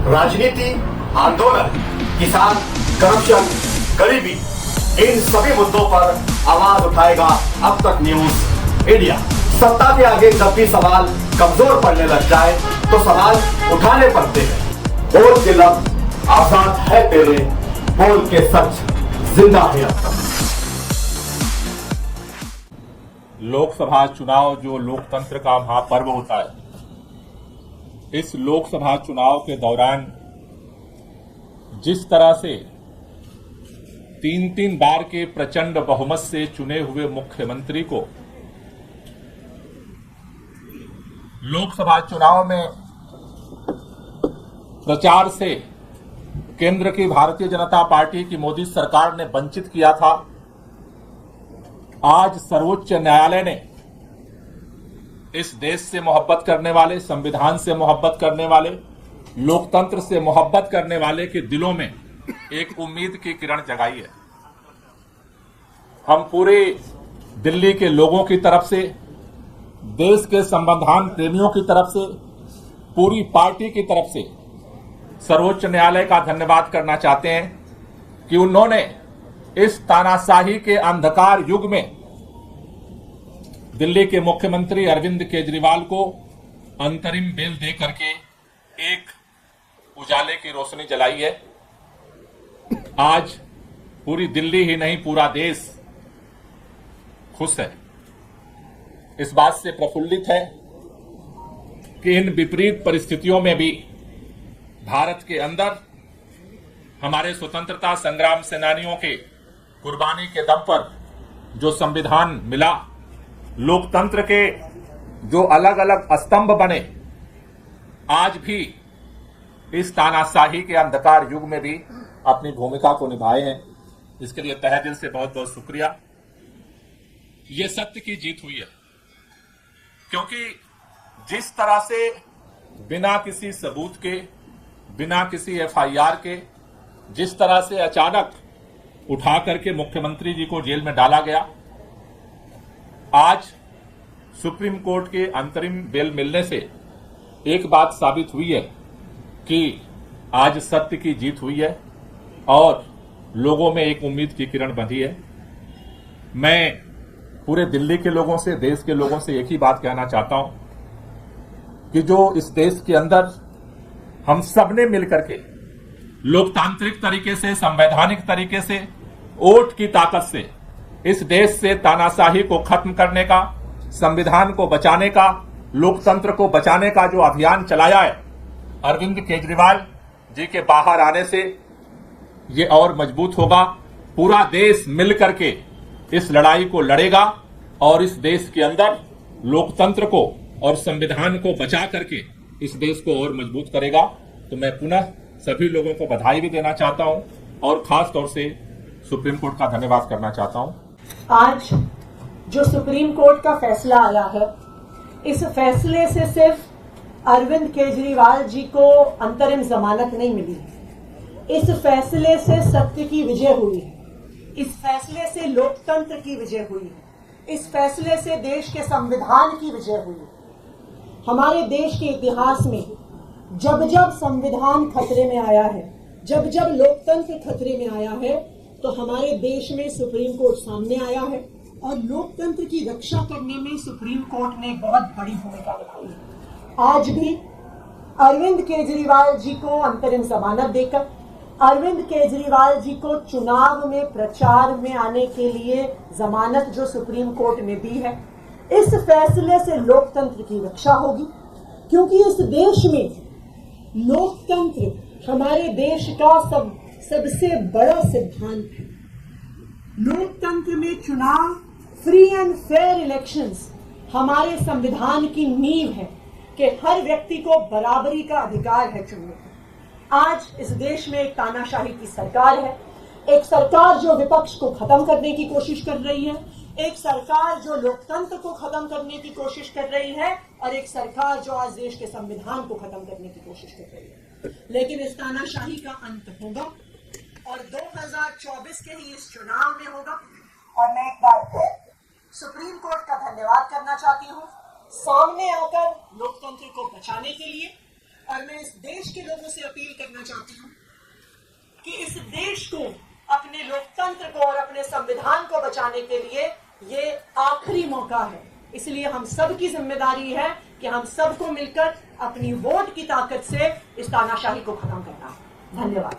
राजनीति, आंदोलन, किसान, करप्शन, गरीबी, इन सभी मुद्दों पर आवाज उठाएगा अब तक न्यूज इंडिया। सत्ता के आगे जब भी सवाल कमजोर पड़ने लग जाए तो सवाल उठाने पड़ते हैं। बोल के लब आजाद है तेरे, बोल के सच जिंदा है अब तक। लोकसभा चुनाव जो लोकतंत्र का महापर्व होता है, इस लोकसभा चुनाव के दौरान जिस तरह से 3-3 बार के प्रचंड बहुमत से चुने हुए मुख्यमंत्री को लोकसभा चुनाव में प्रचार से केंद्र की भारतीय जनता पार्टी की मोदी सरकार ने वंचित किया था, आज सर्वोच्च न्यायालय ने इस देश से मोहब्बत करने वाले, संविधान से मोहब्बत करने वाले, लोकतंत्र से मोहब्बत करने वाले के दिलों में एक उम्मीद की किरण जगाई है। हम पूरे दिल्ली के लोगों की तरफ से, देश के संविधान प्रेमियों की तरफ से, पूरी पार्टी की तरफ से सर्वोच्च न्यायालय का धन्यवाद करना चाहते हैं कि उन्होंने इस तानाशाही के अंधकार युग में दिल्ली के मुख्यमंत्री अरविंद केजरीवाल को अंतरिम बेल दे करके एक उजाले की रोशनी जलाई है। आज पूरी दिल्ली ही नहीं, पूरा देश खुश है, इस बात से प्रफुल्लित है कि इन विपरीत परिस्थितियों में भी भारत के अंदर हमारे स्वतंत्रता संग्राम सेनानियों के कुर्बानी के दम पर जो संविधान मिला, लोकतंत्र के जो अलग अलग स्तंभ बने, आज भी इस तानाशाही के अंधकार युग में भी अपनी भूमिका को निभाए हैं। इसके लिए तहे दिल से बहुत बहुत शुक्रिया। ये सत्य की जीत हुई है, क्योंकि जिस तरह से बिना किसी सबूत के, बिना किसी एफआईआर के, जिस तरह से अचानक उठा करके मुख्यमंत्री जी को जेल में डाला गया, आज सुप्रीम कोर्ट के अंतरिम बेल मिलने से एक बात साबित हुई है कि आज सत्य की जीत हुई है और लोगों में एक उम्मीद की किरण बंधी है। मैं पूरे दिल्ली के लोगों से, देश के लोगों से एक ही बात कहना चाहता हूं कि जो इस देश के अंदर हम सब ने मिलकर के लोकतांत्रिक तरीके से, संवैधानिक तरीके से, वोट की ताकत से इस देश से तानाशाही को खत्म करने का, संविधान को बचाने का, लोकतंत्र को बचाने का जो अभियान चलाया है, अरविंद केजरीवाल जी के बाहर आने से ये और मजबूत होगा। पूरा देश मिलकर के इस लड़ाई को लड़ेगा और इस देश के अंदर लोकतंत्र को और संविधान को बचा करके इस देश को और मजबूत करेगा। तो मैं पुनः सभी लोगों को बधाई भी देना चाहता हूं और खास तौर से सुप्रीम कोर्ट का धन्यवाद करना चाहता हूं। आज जो सुप्रीम कोर्ट का फैसला आया है, इस फैसले से सिर्फ अरविंद केजरीवाल जी को अंतरिम जमानत नहीं मिली है, इस फैसले से सत्य की विजय हुई है, इस फैसले से लोकतंत्र की विजय हुई है, इस फैसले से देश के संविधान की विजय हुई है। हमारे देश के इतिहास में जब जब संविधान खतरे में आया है, जब जब लोकतंत्र खतरे में आया है, तो हमारे देश में सुप्रीम कोर्ट सामने आया है और लोकतंत्र की रक्षा करने में सुप्रीम कोर्ट ने बहुत बड़ी भूमिका निभाई है। आज भी अरविंद केजरीवाल जी को अंतरिम जमानत देकर, अरविंद केजरीवाल जी को चुनाव में प्रचार में आने के लिए जमानत जो सुप्रीम कोर्ट ने दी है, इस फैसले से लोकतंत्र की रक्षा होगी, क्योंकि इस देश में लोकतंत्र हमारे देश का सबसे बड़ा सिद्धांत है। लोकतंत्र में चुनाव, फ्री एंड फेयर इलेक्शंस हमारे संविधान की नींव है कि हर व्यक्ति को बराबरी का अधिकार है चुनने का। आज इस देश में एक तानाशाही की सरकार है, एक सरकार जो विपक्ष को खत्म करने की कोशिश कर रही है, एक सरकार जो लोकतंत्र को खत्म करने की कोशिश कर रही है और एक सरकार जो आज देश के संविधान को खत्म करने की कोशिश कर रही है। लेकिन इस तानाशाही का अंत होगा और 2024 के ही इस चुनाव में होगा। और मैं एक बार फिर सुप्रीम कोर्ट का धन्यवाद करना चाहती हूँ, सामने आकर लोकतंत्र को बचाने के लिए और मैं इस देश के लोगों से अपील करना चाहती हूं कि इस देश को, अपने लोकतंत्र को और अपने संविधान को बचाने के लिए ये आखिरी मौका है। इसलिए हम सब की जिम्मेदारी है कि हम सबको मिलकर अपनी वोट की ताकत से इस तानाशाही को खत्म करना है। धन्यवाद।